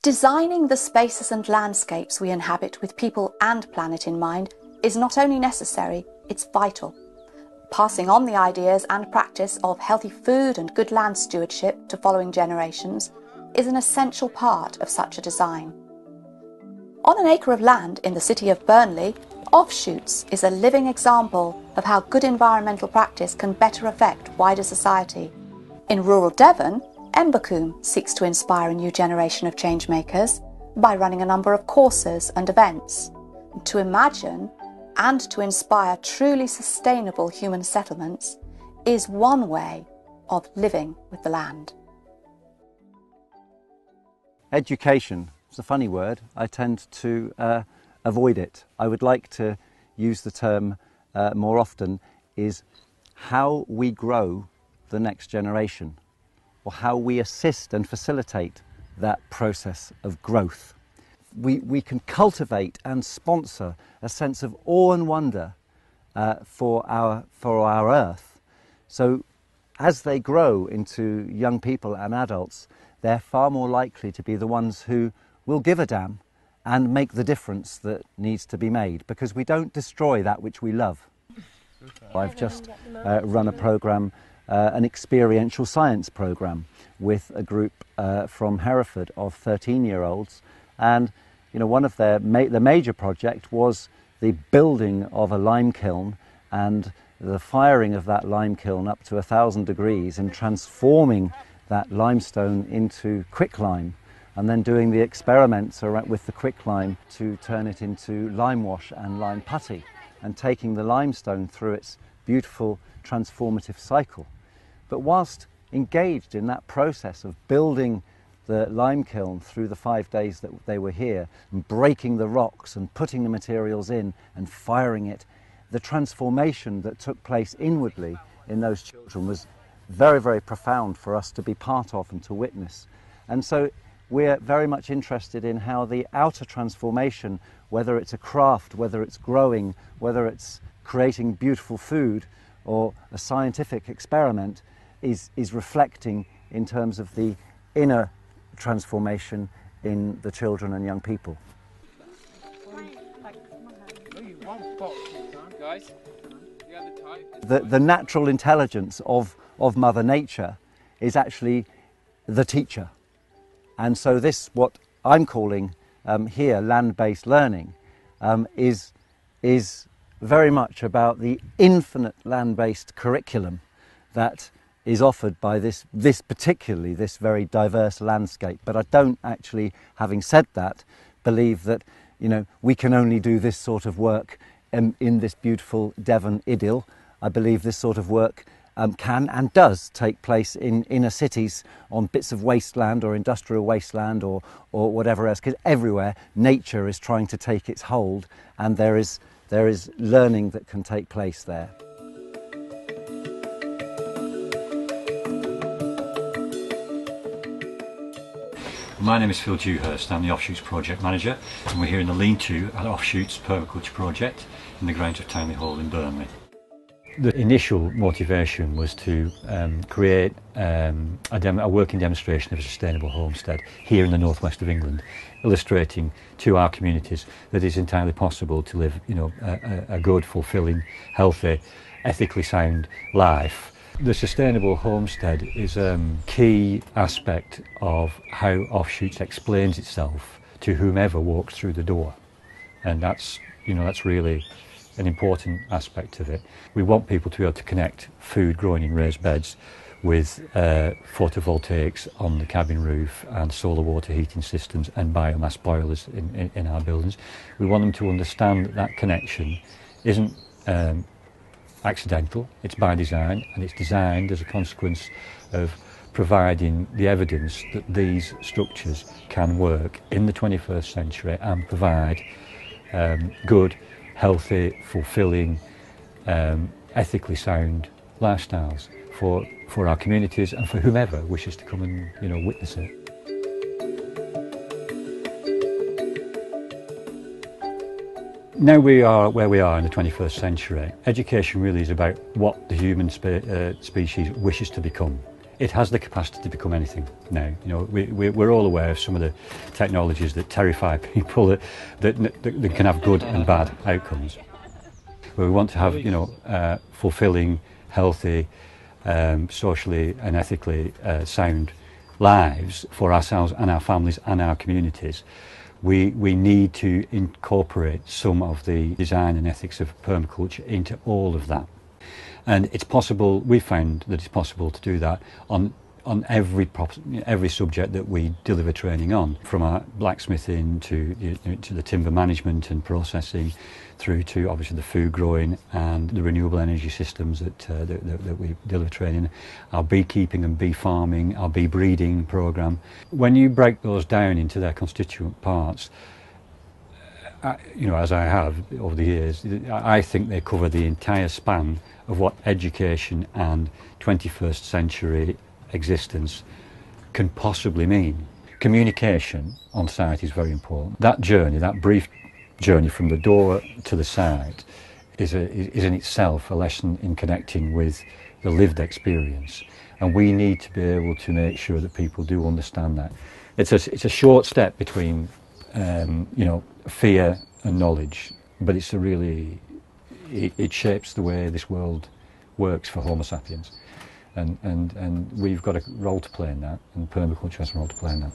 Designing the spaces and landscapes we inhabit with people and planet in mind is not only necessary, it's vital. Passing on the ideas and practice of healthy food and good land stewardship to following generations is an essential part of such a design. On an acre of land in the city of Burnley, Offshoots is a living example of how good environmental practice can better affect wider society. In rural Devon, Embercombe seeks to inspire a new generation of changemakers by running a number of courses and events. To imagine and to inspire truly sustainable human settlements is one way of living with the land. Education is a funny word. I tend to avoid it. I would like to use the term more often is how we grow the next generation, or how we assist and facilitate that process of growth. We can cultivate and sponsor a sense of awe and wonder for our earth. So as they grow into young people and adults, they're far more likely to be the ones who will give a damn and make the difference that needs to be made, because we don't destroy that which we love. I've just run a programme, an experiential science programme with a group from Hereford of 13-year-olds, and one of the major project was the building of a lime kiln and the firing of that lime kiln up to 1,000 degrees and transforming that limestone into quicklime, and then doing the experiments with the quicklime to turn it into lime wash and lime putty, and taking the limestone through its beautiful transformative cycle. But whilst engaged in that process of building the lime kiln through the 5 days that they were here, and breaking the rocks and putting the materials in and firing it, the transformation that took place inwardly in those children was very, very profound for us to be part of and to witness. And so we're very much interested in how the outer transformation, whether it's a craft, whether it's growing, whether it's creating beautiful food or a scientific experiment, is reflecting in terms of the inner transformation in the children and young people. The natural intelligence of Mother Nature is actually the teacher. And so this, what I'm calling here land-based learning, is very much about the infinite land-based curriculum that is offered by this very diverse landscape. But I don't actually, having said that, believe that we can only do this sort of work in this beautiful Devon idyll. I believe this sort of work can and does take place in inner cities on bits of wasteland or industrial wasteland or whatever else, because everywhere nature is trying to take its hold, and there is learning that can take place there. My name is Phil Dewhurst. I'm the Offshoots Project Manager, and we're here in the lean-to at Offshoots Permaculture Project in the grounds of Townley Hall in Burnley. The initial motivation was to create a working demonstration of a sustainable homestead here in the northwest of England, illustrating to our communities that it's entirely possible to live a good, fulfilling, healthy, ethically sound life. The sustainable homestead is a key aspect of how Offshoots explains itself to whomever walks through the door, and that's really an important aspect of it. We want people to be able to connect food growing in raised beds with photovoltaics on the cabin roof and solar water heating systems and biomass boilers in our buildings. We want them to understand that connection isn't accidental, it's by design, and it's designed as a consequence of providing the evidence that these structures can work in the 21st century and provide good, healthy, fulfilling, ethically sound lifestyles for our communities and for whomever wishes to come and witness it. Now we are where we are in the 21st century. Education really is about what the human species wishes to become It has the capacity to become anything now. You know, we're all aware of some of the technologies that terrify people that can have good and bad outcomes. But we want to have, you know, fulfilling, healthy, socially and ethically sound lives for ourselves and our families and our communities. We need to incorporate some of the design and ethics of permaculture into all of that. And it's possible, we found that it's possible to do that on every subject that we deliver training on, from our blacksmithing to the timber management and processing, through to obviously the food growing and the renewable energy systems that we deliver training, our beekeeping and bee farming, our bee breeding program. When you break those down into their constituent parts, you know, as I have over the years, I think they cover the entire span of what education and 21st century existence can possibly mean. Communication on site is very important. That journey, that brief journey from the door to the site, is in itself a lesson in connecting with the lived experience, and we need to be able to make sure that people do understand that. It's a short step between you know, fear and knowledge, but it's a really, it shapes the way this world works for Homo sapiens, and we've got a role to play in that, and permaculture has a role to play in that.